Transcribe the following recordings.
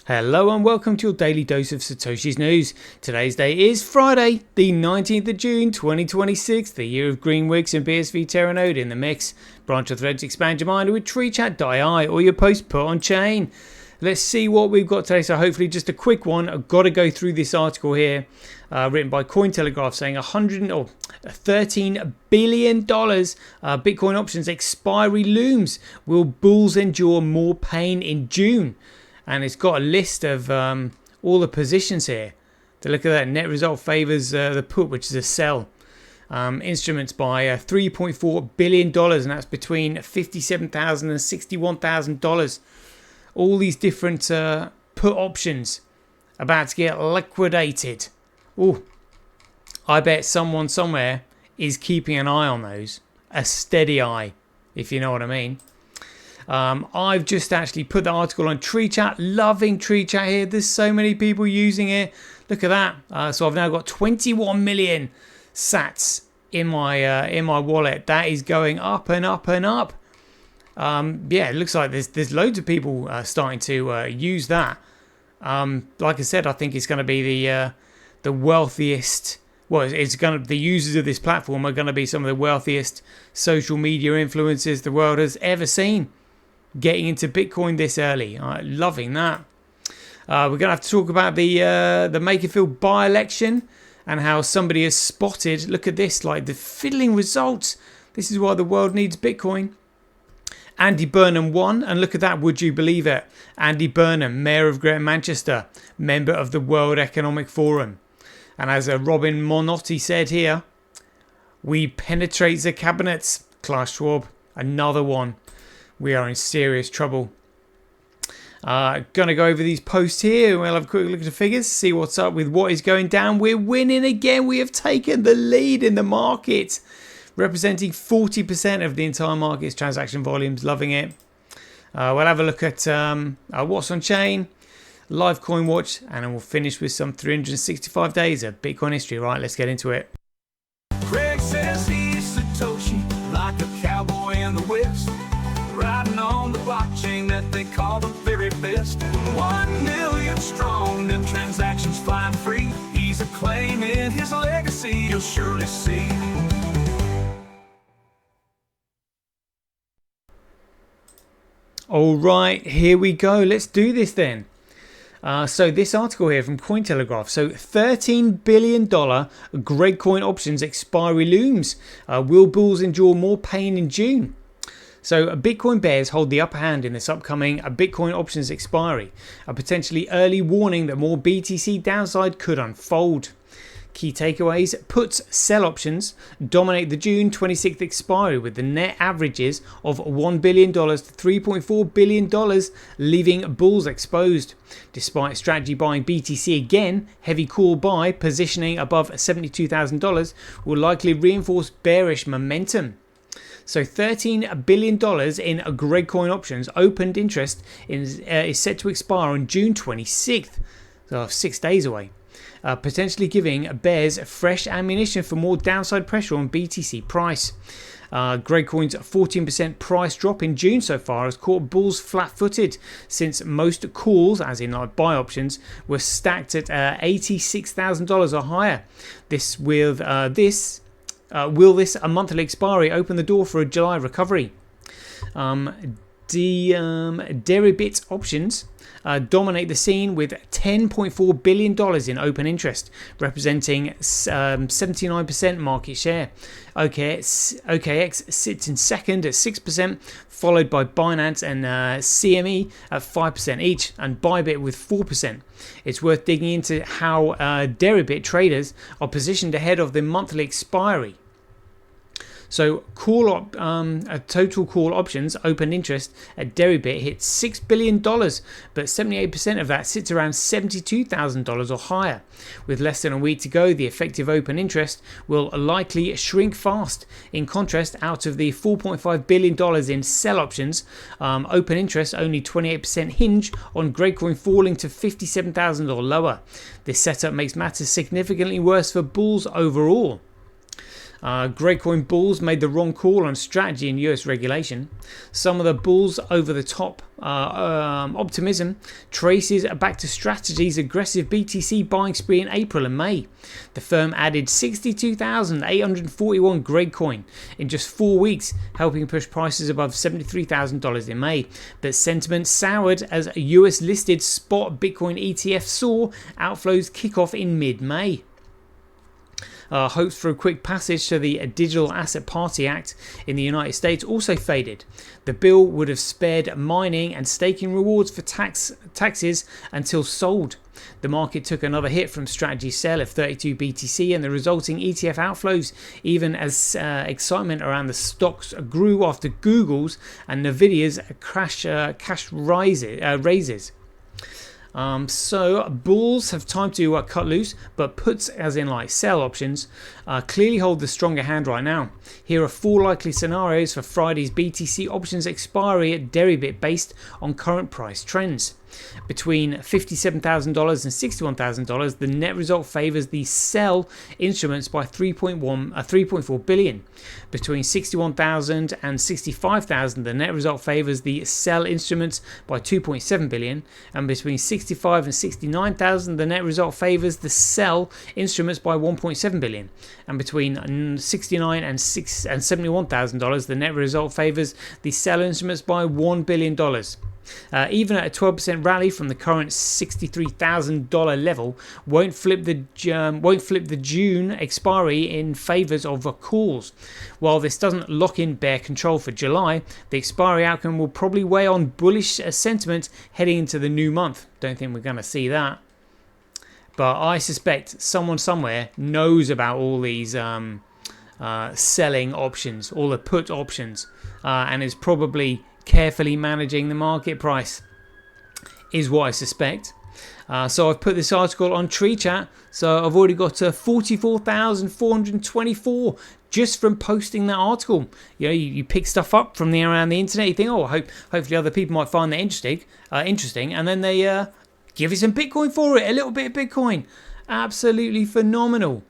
Hello and welcome to your daily dose of Satoshi's news. Today's day is Friday, the 19th of June 2026, the year of green wigs and BSV Terranode in the mix. Branch of threads, expand your mind with treechat.ai or your post put on chain. Let's see what we've got today. So hopefully just a quick one. I've got to go through this article here written by Cointelegraph saying $13 billion Bitcoin options expiry looms. Will bulls endure more pain in June? And it's got a list of all the positions here. To look at that, net result favors the put, which is a sell. Instruments by $3.4 billion, and that's between $57,000 and $61,000. All these different put options about to get liquidated. Oh, I bet someone somewhere is keeping an eye on those. A steady eye, if you know what I mean. I've just actually put the article on TreeChat. Loving TreeChat here. There's so many people using it. Look at that. So I've now got 21 million sats in my wallet. That is going up and up and up. Yeah, it looks like there's loads of people starting to use that. Like I said, I think it's going to be the wealthiest. Well, the users of this platform are going to be some of the wealthiest social media influencers the world has ever seen. Getting into Bitcoin this early, loving that. We're going to have to talk about the Makerfield by-election and how somebody has spotted. Look at this, like the fiddling results. This is why the world needs Bitcoin. Andy Burnham won, and look at that, would you believe it? Andy Burnham, Mayor of Greater Manchester, member of the World Economic Forum. And as Robin Monotti said here, we penetrate the cabinets. Klaus Schwab, another one. We are in serious trouble. Gonna go over these posts here. We'll have a quick look at the figures, see what's up with what is going down. We're winning again. We have taken the lead in the market, representing 40% of the entire market's transaction volumes. Loving it. We'll have a look at what's on chain, live coin watch, and then we'll finish with some 365 days of Bitcoin history. Right, let's get into it. Craig says he's Satoshi, like a cowboy in the West, riding on the blockchain that they call the very best. 1 million strong and transactions flying free. He's acclaiming his legacy, you'll surely see. All right, here we go. Let's do this then. So this article here from Cointelegraph. So $13 billion Gregcoin options expiry looms. Will bulls endure more pain in June? So Bitcoin bears hold the upper hand in this upcoming Bitcoin options expiry, a potentially early warning that more BTC downside could unfold. Key takeaways: puts, sell options dominate the June 26th expiry with the net averages of $1 billion to $3.4 billion, leaving bulls exposed. Despite strategy buying BTC again, heavy call buy positioning above $72,000 will likely reinforce bearish momentum. So $13 billion in Gregcoin options opened interest is set to expire on June 26th, so 6 days away. Potentially giving bears fresh ammunition for more downside pressure on BTC price. Gregcoin's 14% price drop in June so far has caught bulls flat-footed, since most calls, as in like buy options, were stacked at $86,000 or higher. Will this a monthly expiry open the door for a July recovery? Deribit options dominate the scene with $10.4 billion in open interest, representing 79% market share. OKX sits in second at 6%, followed by Binance and CME at 5% each, and Bybit with 4%. It's worth digging into how Deribit traders are positioned ahead of the monthly expiry. So total call options open interest at Deribit hit $6 billion, but 78% of that sits around $72,000 or higher. With less than a week to go, the effective open interest will likely shrink fast. In contrast, out of the $4.5 billion in sell options, open interest only 28% hinge on Gregcoin falling to $57,000 or lower. This setup makes matters significantly worse for bulls overall. Gradecoin bulls made the wrong call on strategy in US regulation. Some of the bulls over the top optimism traces back to strategy's aggressive BTC buying spree in April and May. The firm added 62,841 Gradecoin in just 4 weeks, helping push prices above $73,000 in May. But sentiment soured as a US listed spot Bitcoin ETF saw outflows kick off in mid-May. Hopes for a quick passage to the Digital Asset Party Act in the United States also faded. The bill would have spared mining and staking rewards for taxes until sold. The market took another hit from strategy's sale of 32 BTC and the resulting ETF outflows, even as excitement around the stocks grew after Google's and Nvidia's cash raises. So bulls have time to cut loose, but puts, as in like sell options, clearly hold the stronger hand right now. Here are 4 likely scenarios for Friday's BTC options expiry at Deribit based on current price trends. Between $57,000 and $61,000, the net result favors the sell instruments by 3.4 billion. Between $61,000 and $65,000, the net result favors the sell instruments by 2.7 billion, and between $65,000 and $69,000, the net result favors the sell instruments by 1.7 billion, and between $69,000 and $71,000, the net result favors the sell instruments by $1 billion. Even at a 12% rally from the current $63,000 level, won't flip the June expiry in favours of calls. While this doesn't lock in bear control for July, the expiry outcome will probably weigh on bullish sentiment heading into the new month. Don't think we're going to see that. But I suspect someone somewhere knows about all these selling options, all the put options, and is probably carefully managing the market price, is what I suspect. So I've put this article on Tree Chat, so I've already got 44,424 just from posting that article. You know, you pick stuff up from around the internet, you think, oh, hopefully other people might find that interesting, and then they give you some Bitcoin for it, a little bit of Bitcoin. Absolutely phenomenal.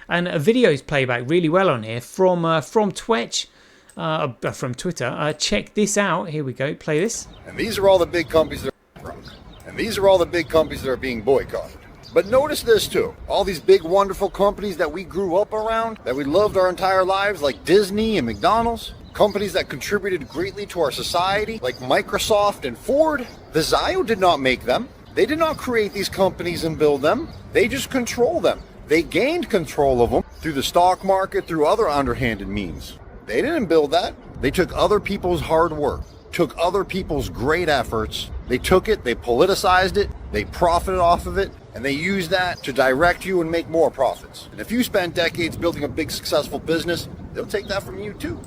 And a video's playback really well on here from Twitch. From Twitter. Check this out. Here we go. Play this. And these are all the big companies that are broke. And these are all the big companies that are being boycotted. But notice this too. All these big, wonderful companies that we grew up around, that we loved our entire lives, like Disney and McDonald's, companies that contributed greatly to our society, like Microsoft and Ford, the C.I.A did not make them. They did not create these companies and build them. They just control them. They gained control of them through the stock market, through other underhanded means. They didn't build that. They took other people's hard work, took other people's great efforts. They took it, they politicized it, they profited off of it, and they used that to direct you and make more profits. And if you spend decades building a big successful business, they'll take that from you too.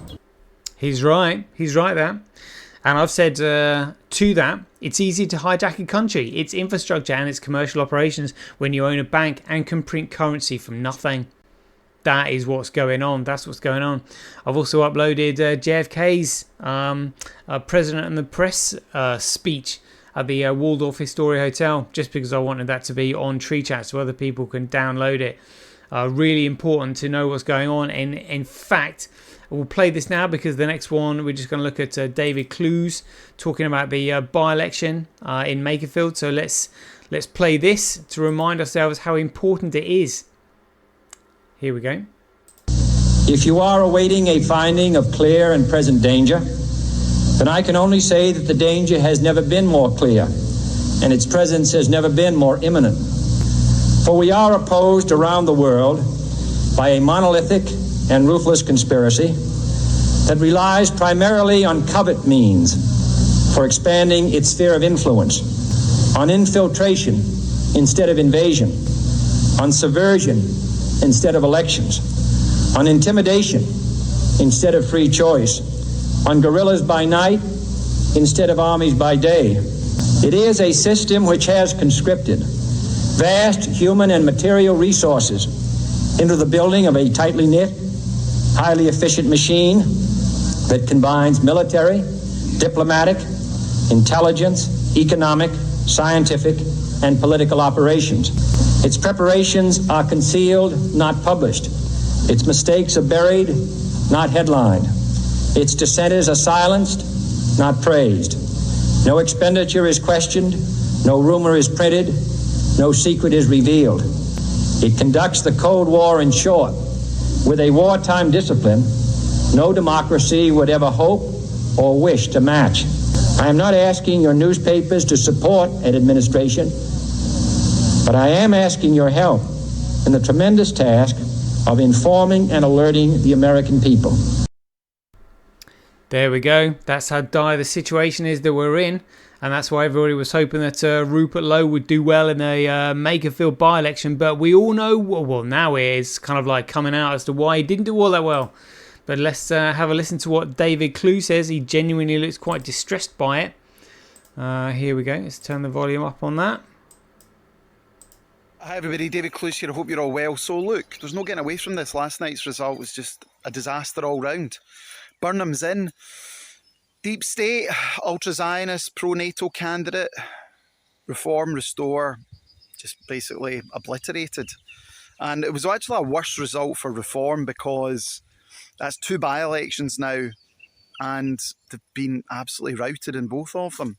He's right there. And I've said to that, it's easy to hijack a country, its infrastructure and its commercial operations when you own a bank and can print currency from nothing. That is what's going on. That's what's going on. I've also uploaded JFK's President and the Press speech at the Waldorf Astoria Hotel, just because I wanted that to be on Tree Chat so other people can download it. Really important to know what's going on. And in fact, we'll play this now because the next one we're just going to look at David Clues talking about the by-election in Makerfield. So let's play this to remind ourselves how important it is. Here we go. If you are awaiting a finding of clear and present danger, then I can only say that the danger has never been more clear, and its presence has never been more imminent. For we are opposed around the world by a monolithic and ruthless conspiracy that relies primarily on covert means for expanding its sphere of influence, on infiltration instead of invasion, on subversion instead of elections, on intimidation instead of free choice, on guerrillas by night instead of armies by day. It is a system which has conscripted vast human and material resources into the building of a tightly knit, highly efficient machine that combines military, diplomatic, intelligence, economic, scientific, and political operations. Its preparations are concealed, not published. Its mistakes are buried, not headlined. Its dissenters are silenced, not praised. No expenditure is questioned, no rumor is printed, no secret is revealed. It conducts the Cold War in short, with a wartime discipline no democracy would ever hope or wish to match. I am not asking your newspapers to support an administration, but I am asking your help in the tremendous task of informing and alerting the American people. There we go. That's how dire the situation is that we're in. And that's why everybody was hoping that Rupert Lowe would do well in a Makerfield by-election. But we all know, well, now it is kind of like coming out as to why he didn't do all that well. But let's have a listen to what David Clue says. He genuinely looks quite distressed by it. Here we go. Let's turn the volume up on that. Hi everybody, David Clues here. I hope you're all well. So look, there's no getting away from this. Last night's result was just a disaster all round. Burnham's in. Deep State, ultra-Zionist, pro-NATO candidate, reform, restore, just basically obliterated. And it was actually a worse result for reform because that's 2 by-elections now and they've been absolutely routed in both of them.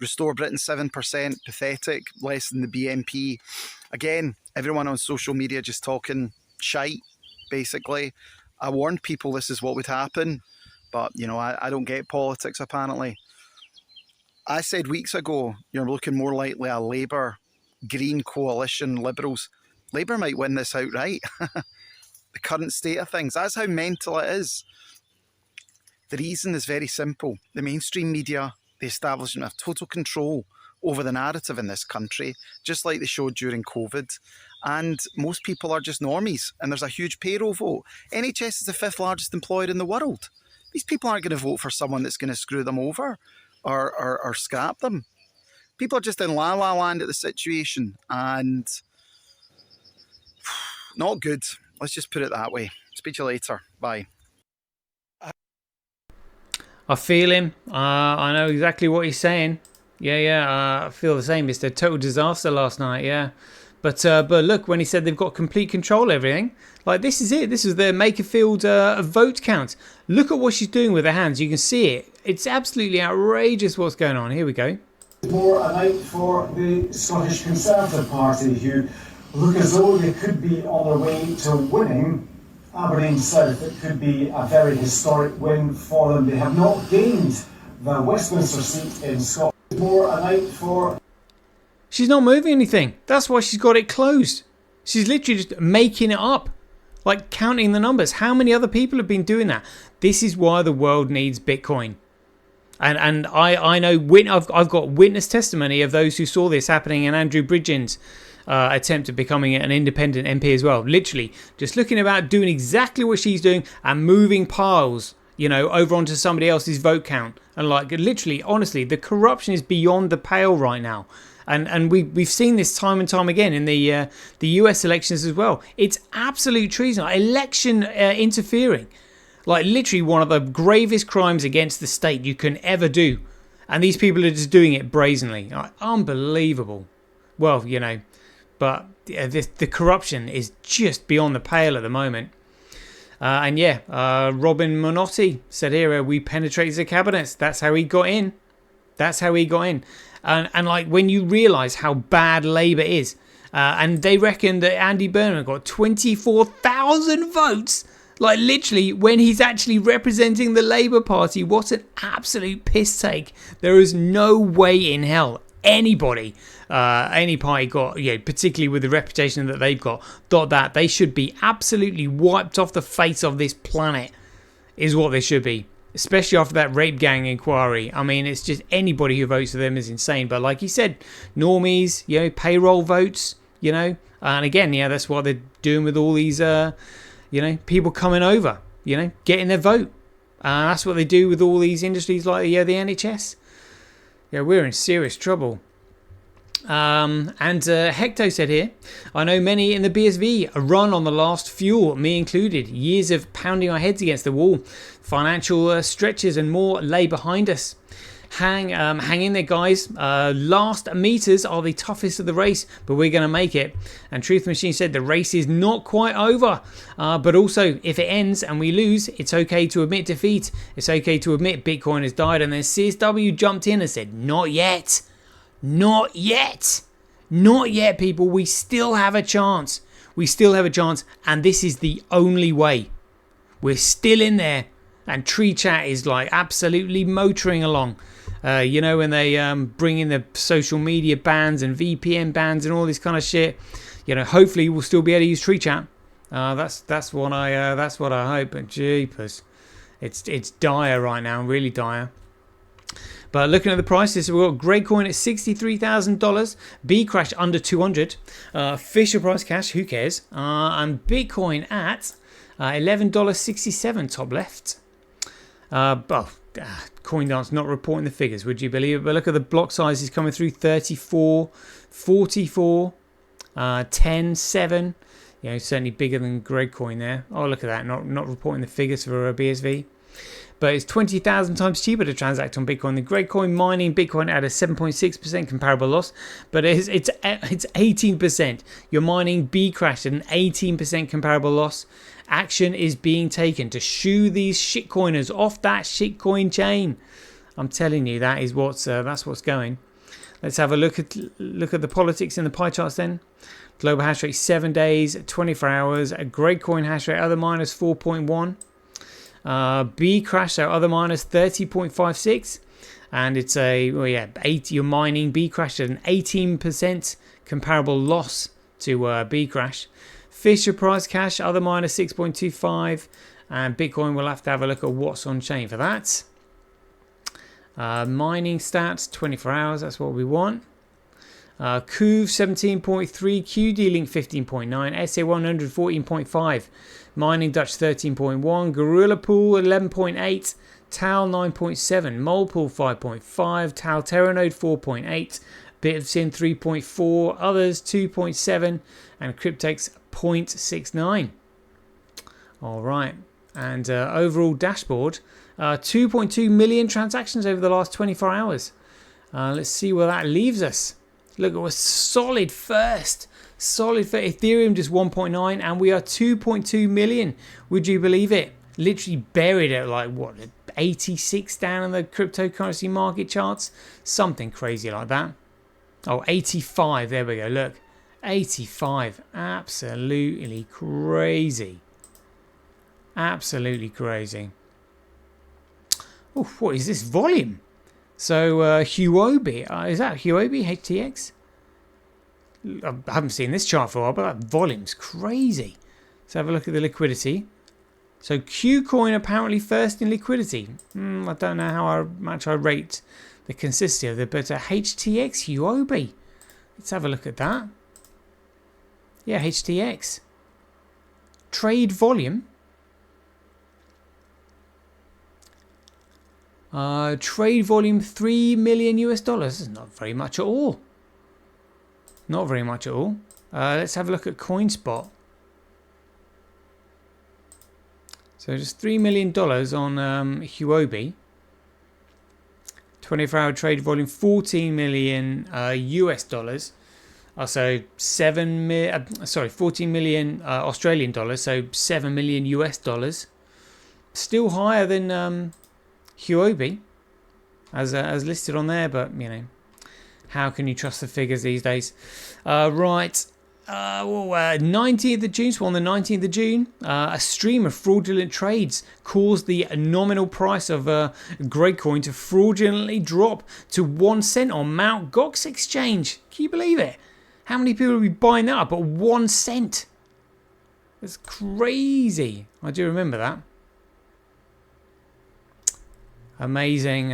Restore Britain 7%, pathetic, less than the BNP. Again, everyone on social media just talking shite, basically. I warned people this is what would happen. But, you know, I don't get politics, apparently. I said weeks ago, you're looking more likely a Labour, Green coalition, Liberals. Labour might win this outright. The current state of things. That's how mental it is. The reason is very simple. The mainstream media, the establishment have total control over the narrative in this country, just like they showed during COVID. And most people are just normies. And there's a huge payroll vote. NHS is the 5th largest employer in the world. These people aren't going to vote for someone that's going to screw them over or scrap them. People are just in la-la land at the situation and not good. Let's just put it that way. Speak to you later. Bye. I feel him. I know exactly what he's saying. Yeah. I feel the same. It's a total disaster last night, yeah. But look, when he said they've got complete control of everything, like this is it. This is the Makerfield vote count. Look at what she's doing with her hands. You can see it. It's absolutely outrageous what's going on. Here we go. More a night for the Scottish Conservative Party, who look as though they could be on their way to winning Aberdeen South. It could be a very historic win for them. They have not gained the Westminster seat in Scotland. More a night for... She's not moving anything. That's why she's got it closed. She's literally just making it up. Like counting the numbers. How many other people have been doing that? This is why the world needs Bitcoin. And I know, I've got witness testimony of those who saw this happening in Andrew Bridgen's attempt at becoming an independent MP as well. Literally just looking about doing exactly what she's doing and moving piles, you know, over onto somebody else's vote count. And like literally, honestly, the corruption is beyond the pale right now. And we've seen this time and time again in the US elections as well. It's absolute treason, election interfering. Like literally one of the gravest crimes against the state you can ever do. And these people are just doing it brazenly. Like, unbelievable. Well, you know, but the corruption is just beyond the pale at the moment. Robin Minotti said here, we penetrated the cabinets. That's how he got in. And like when you realise how bad Labour is, and they reckon that Andy Burnham got 24,000 votes, like literally when he's actually representing the Labour Party. What an absolute piss take. There is no way in hell anybody, any party got, particularly with the reputation that they've got, that they should be absolutely wiped off the face of this planet, is what they should be. Especially after that rape gang inquiry. I mean, it's just anybody who votes for them is insane. But like you said, normies, payroll votes, and again, that's what they're doing with all these, people coming over, getting their vote. That's what they do with all these industries like the NHS. Yeah, we're in serious trouble. Hecto said here, I know many in the BSV run on the last fuel, me included. Years of pounding our heads against the wall, financial stretches and more lay behind us. hang in there, guys. Last meters are the toughest of the race, but we're going to make it. And Truth Machine said the race is not quite over, but also if it ends and we lose, it's okay to admit defeat. It's okay to admit Bitcoin has died. And then CSW jumped in and said, not yet, not yet, not yet, people. We still have a chance. We still have a chance, and this is the only way. We're still in there, and Tree Chat is like absolutely motoring along. You know, when they bring in the social media bans and VPN bans and all this kind of shit. You know, hopefully we'll still be able to use Tree Chat. That's what I hope. But jeepers, it's dire right now, really dire. But looking at the prices, we've got Gradecoin at $63,000, B Crash under 200, Fisher Price Cash, who cares, and Bitcoin at $11.67 top left. CoinDance not reporting the figures, would you believe it? But look at the block sizes coming through: 34, 44, 10, 7. You know, certainly bigger than Gradecoin there. Oh, look at that, not reporting the figures for BSV. But it's 20,000 times cheaper to transact on Bitcoin than Gradecoin. Mining Bitcoin at a 7.6% comparable loss, but it's 18%. You're mining B Crash at an 18% comparable loss. Action is being taken to shoo these shitcoiners off that shitcoin chain. I'm telling you, that's what's going. Let's have a look at the politics in the pie charts then. Global hash rate 7 days, 24 hours. A Gradecoin hash rate other minus 4.1. B Crash, so other minus 30.56, and it's you're mining B Crash at an 18% comparable loss to B Crash. Fisher Price Cash, other minus 6.25, and Bitcoin, we'll have to have a look at what's on chain for that. Mining stats 24 hours, that's what we want. Kuv 17.3, QD Link 15.9, SA100 14.5, Mining Dutch 13.1, Gorilla Pool 11.8, Tal 9.7, Molepool 5.5, Tal Terranode 4.8, Bit of Sin 3.4, others 2.7, and Cryptex 0.69. All right, and overall dashboard, 2.2 million transactions over the last 24 hours. Let's see where that leaves us. Look, it was solid first. Solid for Ethereum, just 1.9, and we are 2.2 million. Would you believe it? Literally buried at like, what, 86 down on the cryptocurrency market charts? Something crazy like that. Oh, 85. There we go. Look, 85. Absolutely crazy. Absolutely crazy. Oh, what is this volume? So, Huobi, is that Huobi, HTX? I haven't seen this chart for a while, but that volume's crazy. Let's have a look at the liquidity. So, Qcoin apparently first in liquidity. I don't know how much I rate the consistency of it, but HTX, Huobi. Let's have a look at that. Yeah, HTX. Trade volume. Trade volume $3 million US. This is not very much at all. Not very much at all. Let's have a look at CoinSpot. So just $3 million on Huobi. 24-hour trade volume 14 million US dollars. So 14 million Australian dollars. So 7 million US dollars. Still higher than Huobi as listed on there, but you know, how can you trust the figures these days? Right. 19th of June, so on the 19th of June, a stream of fraudulent trades caused the nominal price of Gradecoin to fraudulently drop to 1 cent on Mt. Gox exchange. Can you believe it? How many people will be buying that up at 1 cent? That's crazy. I do remember that. Amazing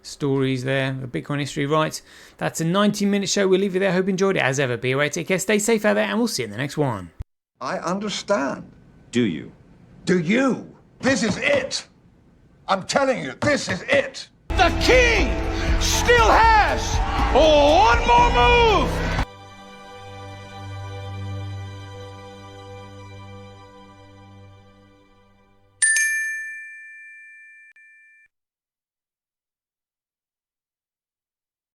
stories there. The Bitcoin history. Right. That's a 90-minute show. We'll leave you there. Hope you enjoyed it. As ever, be aware, take care, stay safe out there, and we'll see you in the next one. I understand. Do you? Do you? This is it. I'm telling you, this is it. The king still has one more move.